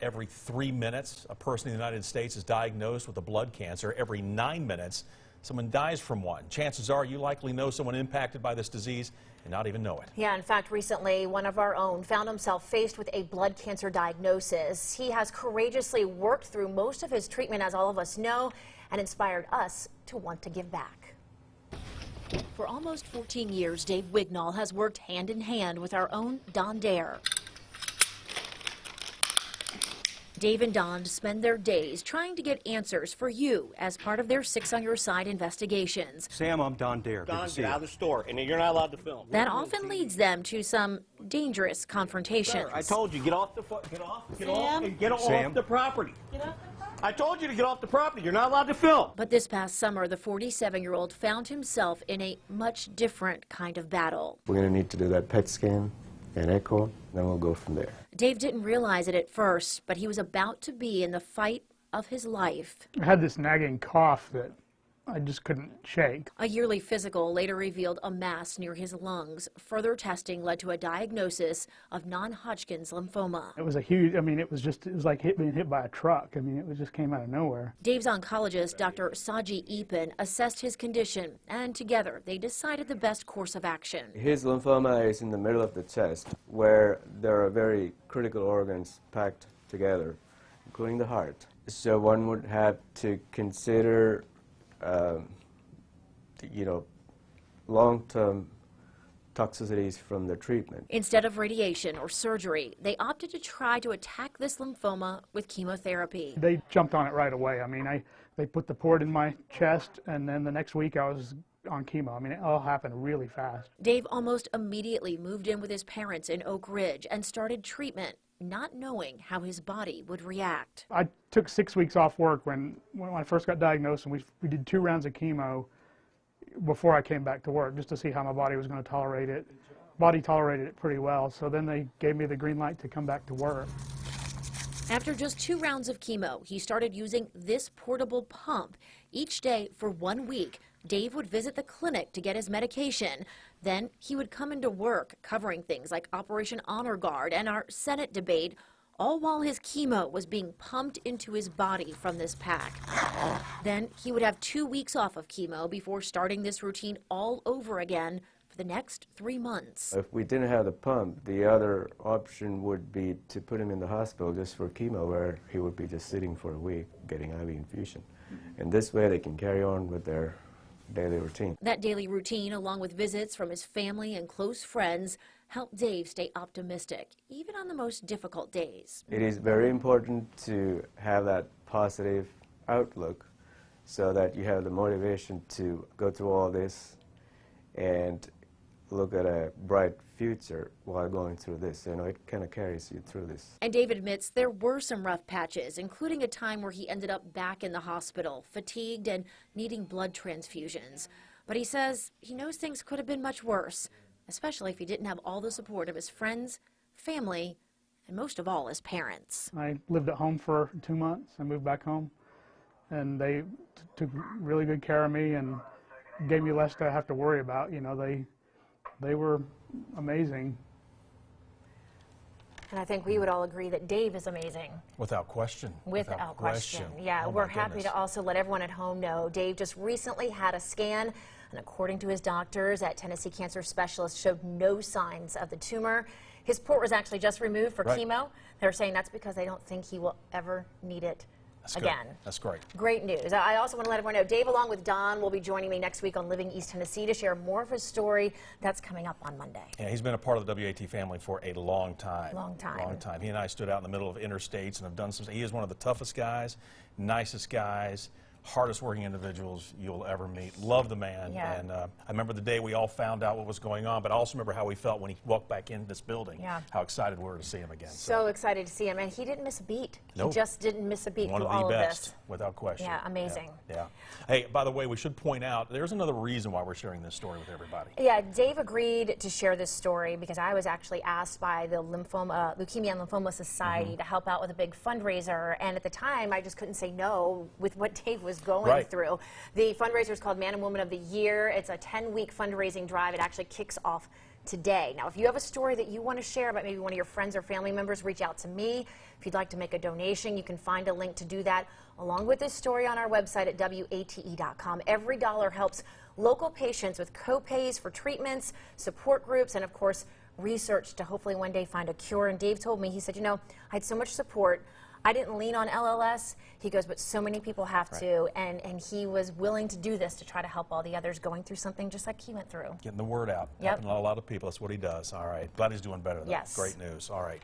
every 3 minutes, a person in the United States is diagnosed with a blood cancer. Every 9 minutes, someone dies from one. Chances are you likely know someone impacted by this disease and not even know it. Yeah, in fact, recently, one of our own found himself faced with a blood cancer diagnosis. He has courageously worked through most of his treatment, as all of us know, and inspired us to want to give back. For almost 14 years, Dave Wignall has worked hand in hand with our own Don Dare. Dave and Don spend their days trying to get answers for you as part of their Six on Your Side investigations. Sam, I'm Don Dare. Don, get out of the store, and you're not allowed to film. That often leads them to some dangerous confrontations. Sir, I told you, get off the property. I told you to get off the property. You're not allowed to film. But this past summer, the 47-year-old found himself in a much different kind of battle. We're going to need to do that PET scan and echo, then we'll go from there. Dave didn't realize it at first, but he was about to be in the fight of his life. I had this nagging cough that I just couldn't shake. A yearly physical later revealed a mass near his lungs. Further testing led to a diagnosis of non-Hodgkin's lymphoma. It was a huge, I mean, it was like being hit by a truck. I mean, it just came out of nowhere. Dave's oncologist, Dr. Saji Epen, assessed his condition, and together they decided the best course of action. His lymphoma is in the middle of the chest, where there are very critical organs packed together, including the heart. So one would have to consider long-term toxicities from the treatment. Instead of radiation or surgery, they opted to try to attack this lymphoma with chemotherapy. They jumped on it right away. I mean, they put the port in my chest, and then the next week I was on chemo. I mean, it all happened really fast. Dave almost immediately moved in with his parents in Oak Ridge and started treatment, not knowing how his body would react. I took 6 weeks off work when I first got diagnosed, and we did 2 rounds of chemo before I came back to work, just to see how my body was going to tolerate it. Body tolerated it pretty well, so then they gave me the green light to come back to work. After just 2 rounds of chemo, he started using this portable pump. Each day for 1 week, Dave would visit the clinic to get his medication. Then he would come into work, covering things like Operation Honor Guard and our Senate debate, all while his chemo was being pumped into his body from this pack. Then he would have 2 weeks off of chemo before starting this routine all over again for the next 3 months. If we didn't have the pump, the other option would be to put him in the hospital just for chemo, where he would be just sitting for a week getting IV infusion. And this way they can carry on with their daily routine. That daily routine, along with visits from his family and close friends, helped Dave stay optimistic, even on the most difficult days. It is very important to have that positive outlook so that you have the motivation to go through all this and look at a bright future while going through this. You know, it kind of carries you through this. And Dave admits there were some rough patches, including a time where he ended up back in the hospital, fatigued and needing blood transfusions. But he says he knows things could have been much worse, especially if he didn't have all the support of his friends, family, and most of all, his parents. I lived at home for 2 months. I moved back home, and they took really good care of me and gave me less to have to worry about. You know, they were amazing. And I think we would all agree that Dave is amazing. Without question. Without question. Yeah, Oh, we're my happy goodness. to also let everyone at home know Dave just recently had a scan, and according to his doctors at Tennessee Cancer Specialists, showed no signs of the tumor. His port was actually just removed for chemo. They're saying that's because they don't think he will ever need it again. That's great. Great news. I also want to let everyone know Dave, along with Don, will be joining me next week on Living East Tennessee to share more of his story. That's coming up on Monday. Yeah, he's been a part of the WAT family for a long time. Long time. Long time. He and I stood out in the middle of interstates and have done some. He is one of the toughest guys, nicest guys, hardest working individuals you'll ever meet. Love the man. Yeah. And I remember the day we all found out what was going on, but I also remember how we felt when he walked back into this building. Yeah. How excited we were to see him again. So excited to see him, and he didn't miss a beat. Nope. He just didn't miss a beat One through of the all best, of this. without question. Yeah, amazing. Yeah. Hey, by the way, we should point out there's another reason why we're sharing this story with everybody. Yeah, Dave agreed to share this story because I was actually asked by the Leukemia and Lymphoma Society to help out with a big fundraiser, and at the time I just couldn't say no with what Dave was going through. The fundraiser is called Man and Woman of the Year. It's a 10-week fundraising drive. It actually kicks off today. Now, if you have a story that you want to share about maybe one of your friends or family members, reach out to me. If you'd like to make a donation, you can find a link to do that along with this story on our website at WATE.com. Every dollar helps local patients with co-pays for treatments, support groups, and of course, research to hopefully one day find a cure. And Dave told me, he said, you know, I had so much support. I didn't lean on LLS. He goes, but so many people have to, and he was willing to do this to try to help all the others going through something just like he went through. Getting the word out. Yep. Helping a lot of people. That's what he does. All right. Glad he's doing better, though. Yes. Great news. All right.